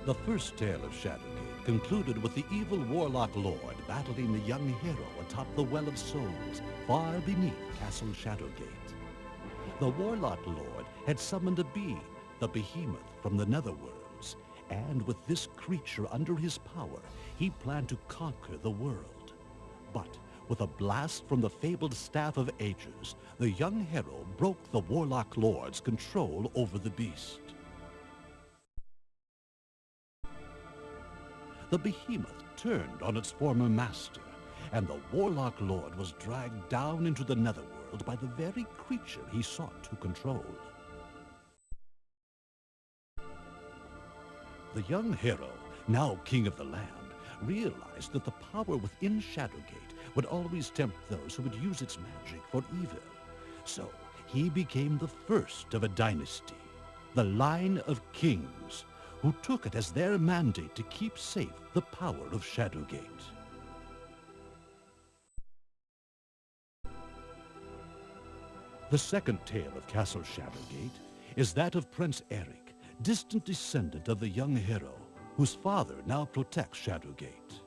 The first tale of Shadowgate concluded with the evil warlock lord battling the young hero atop the Well of Souls, far beneath Castle Shadowgate. The warlock lord had summoned a being, the behemoth from the netherworlds, and with this creature under his power, he planned to conquer the world. But with a blast from the fabled Staff of Ages, the young hero broke the warlock lord's control over the beast. The behemoth turned on its former master, and the warlock lord was dragged down into the netherworld by the very creature he sought to control. The young hero, now king of the land, realized that the power within Shadowgate would always tempt those who would use its magic for evil. So he became the first of a dynasty, the line of kings, who took it as their mandate to keep safe the power of Shadowgate. The second tale of Castle Shadowgate is that of Prince Eric, distant descendant of the young hero, whose father now protects Shadowgate.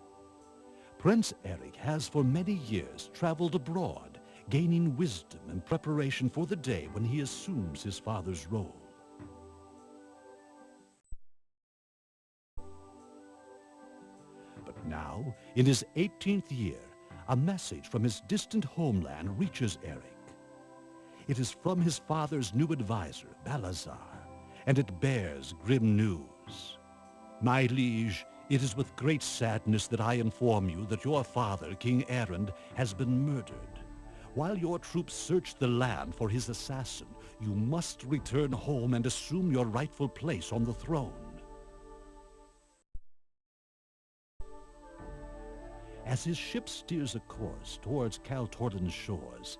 Prince Eric has for many years traveled abroad, gaining wisdom and preparation for the day when he assumes his father's role. But now, in his 18th year, a message from his distant homeland reaches Eric. It is from his father's new advisor, Balazar, and it bears grim news. My liege, it is with great sadness that I inform you that your father, King Erend, has been murdered. While your troops search the land for his assassin, you must return home and assume your rightful place on the throne. As his ship steers a course towards Kaltorlin's shores,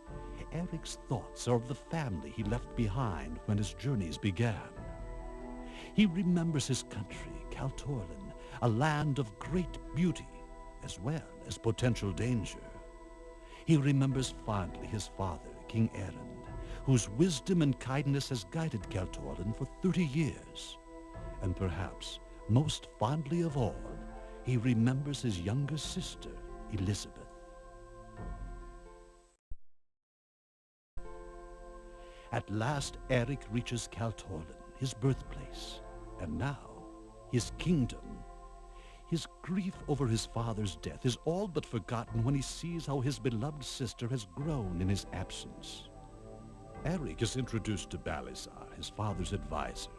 Eric's thoughts are of the family he left behind when his journeys began. He remembers his country, Kaltorlin, a land of great beauty, as well as potential danger. He remembers fondly his father, King Erend, whose wisdom and kindness has guided Kaltorlin for 30 years. And perhaps, most fondly of all, he remembers his younger sister, Elizabeth. At last, Eric reaches Kaltorlin, his birthplace, and now, his kingdom. His grief over his father's death is all but forgotten when he sees how his beloved sister has grown in his absence. Eric is introduced to Balazar, his father's advisor.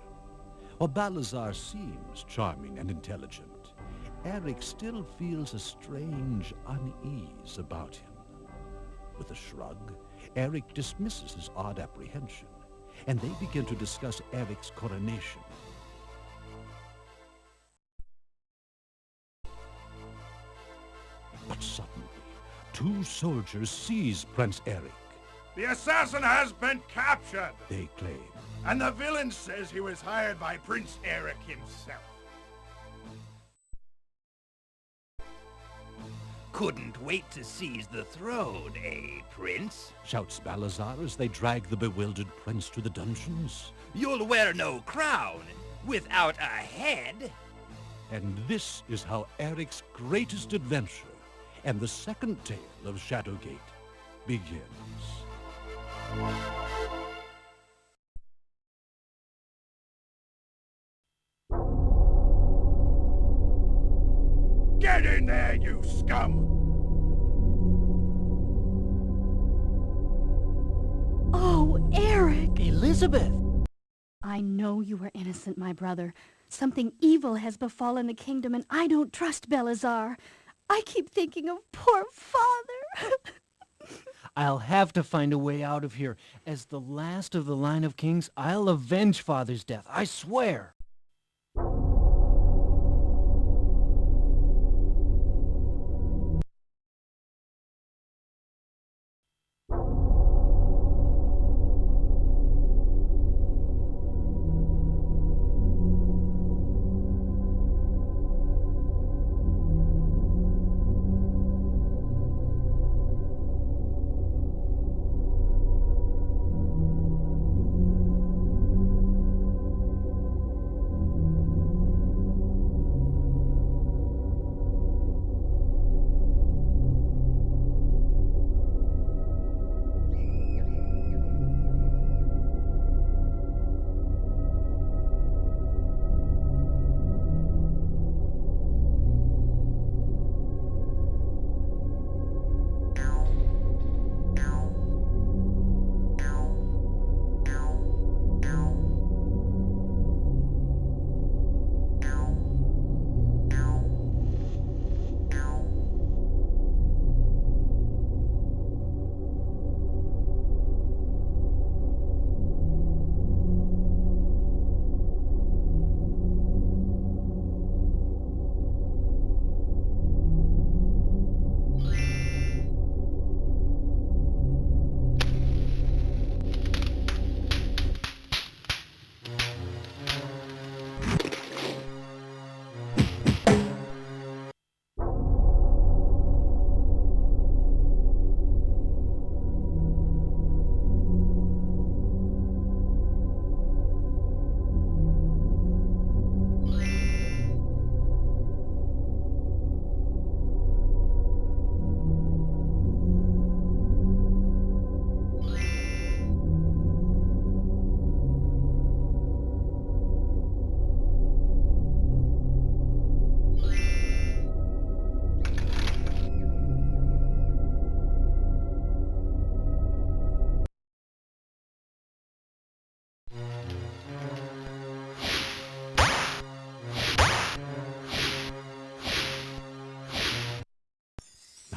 While Balazar seems charming and intelligent, Eric still feels a strange unease about him. With a shrug, Eric dismisses his odd apprehension, and they begin to discuss Eric's coronation. But suddenly, 2 soldiers seize Prince Eric. The assassin has been captured, They claim. and the villain says he was hired by Prince Eric himself. Couldn't wait to seize the throne, eh, Prince? Shouts Balazar as they drag the bewildered prince to the dungeons. You'll wear no crown without a head. And this is how Eric's greatest adventure and the second tale of Shadowgate begins. Get in there, you scum! Oh, Eric! Elizabeth! I know you are innocent, my brother. Something evil has befallen the kingdom, and I don't trust Balazar. I keep thinking of poor father. I'll have to find a way out of here. As the last of the line of kings, I'll avenge father's death, I swear!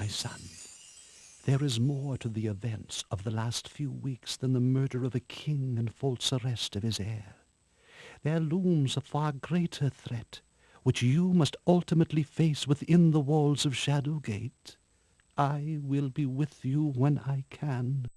son, there is more to the events of the last few weeks than the murder of a king and false arrest of his heir. There looms a far greater threat, which you must ultimately face within the walls of Shadowgate. I will be with you when I can.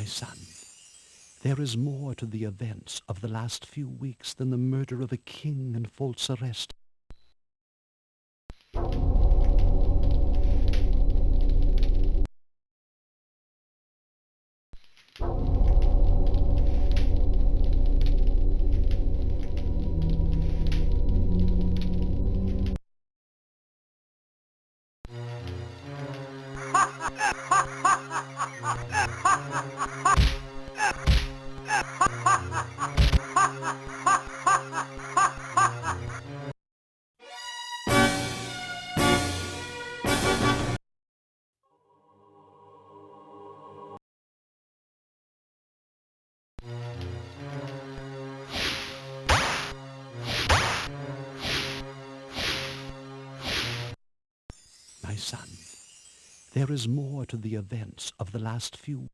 My son, there is more to the events of the last few weeks than the murder of a king and false arrest. My son, there is more to the events of the last few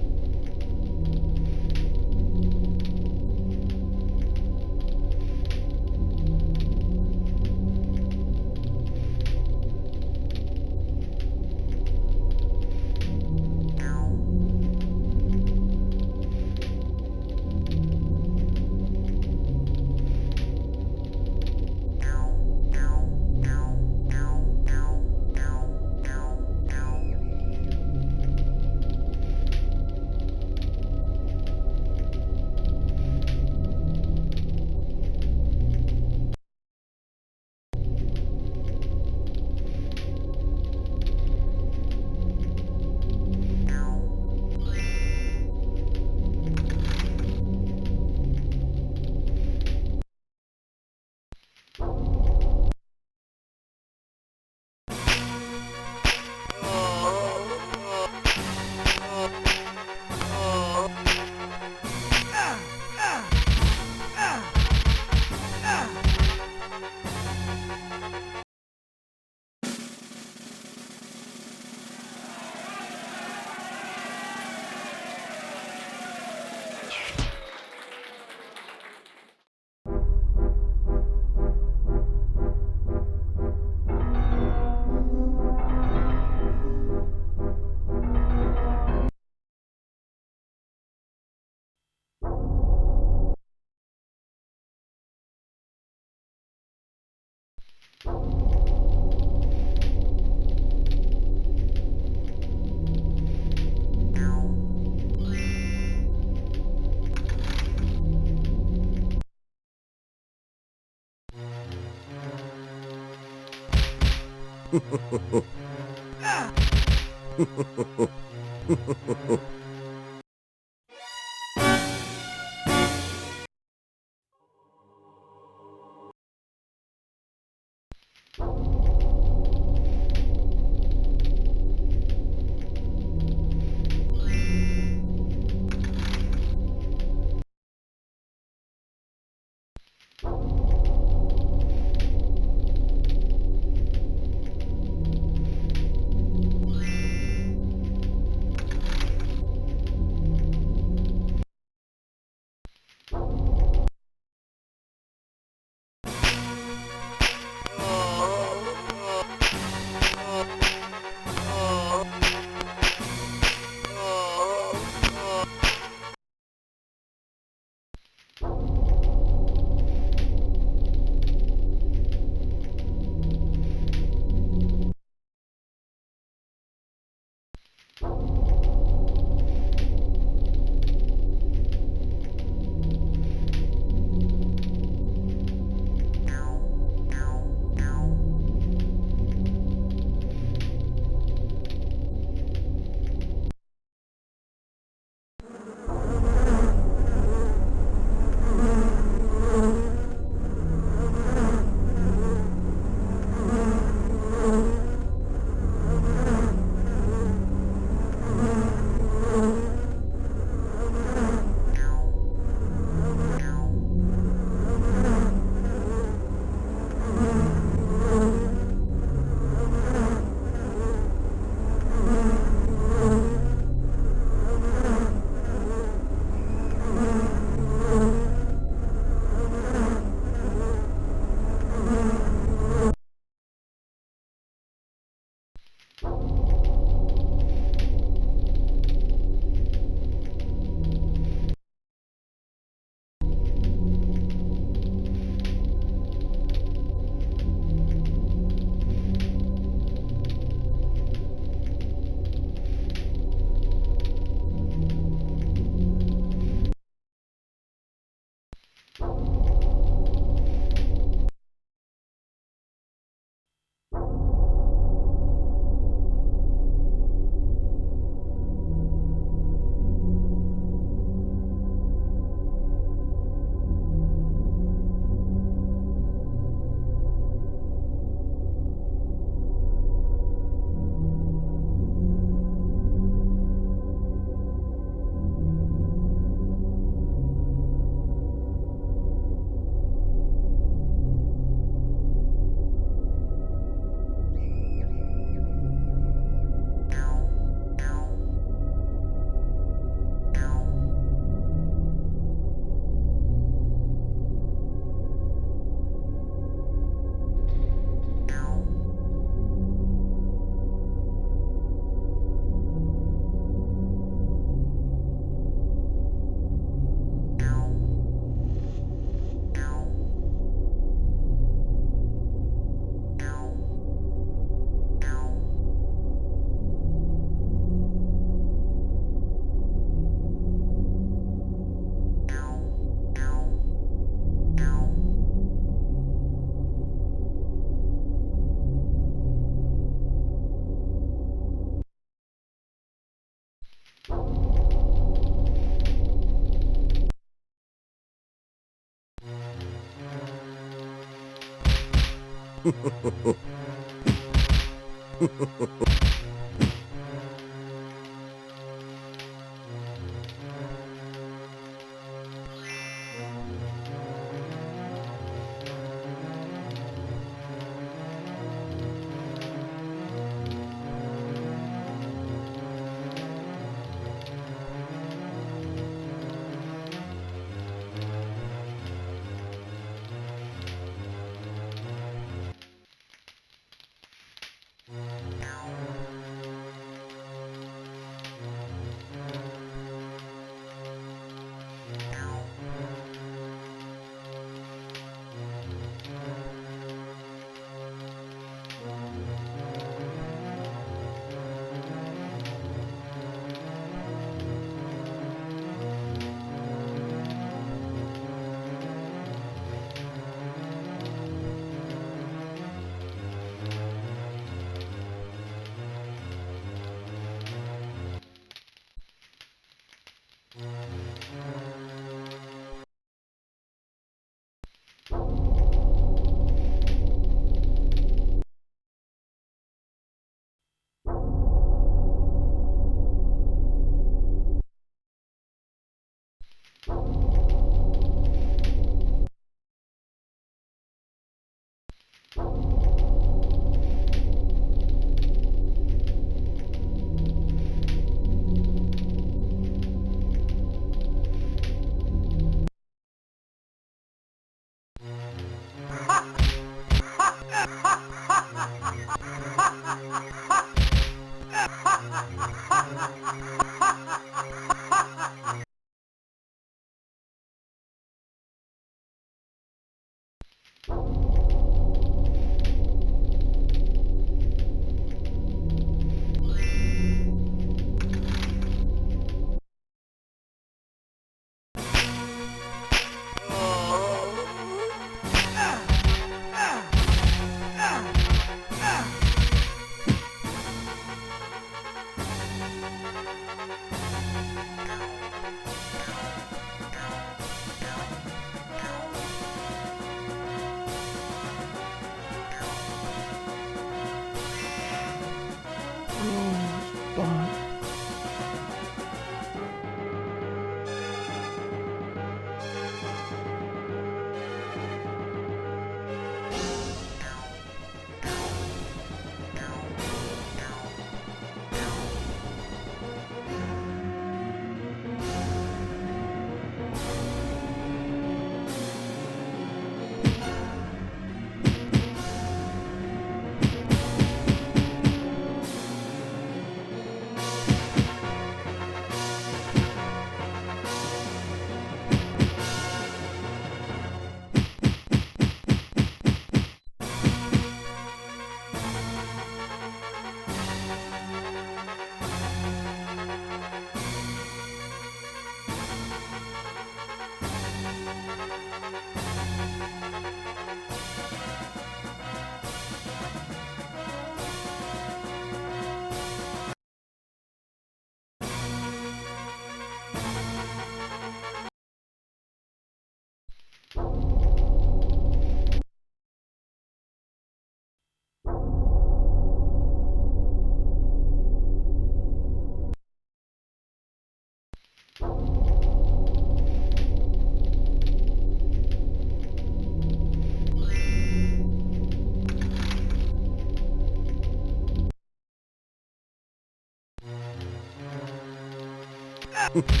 Rosebud.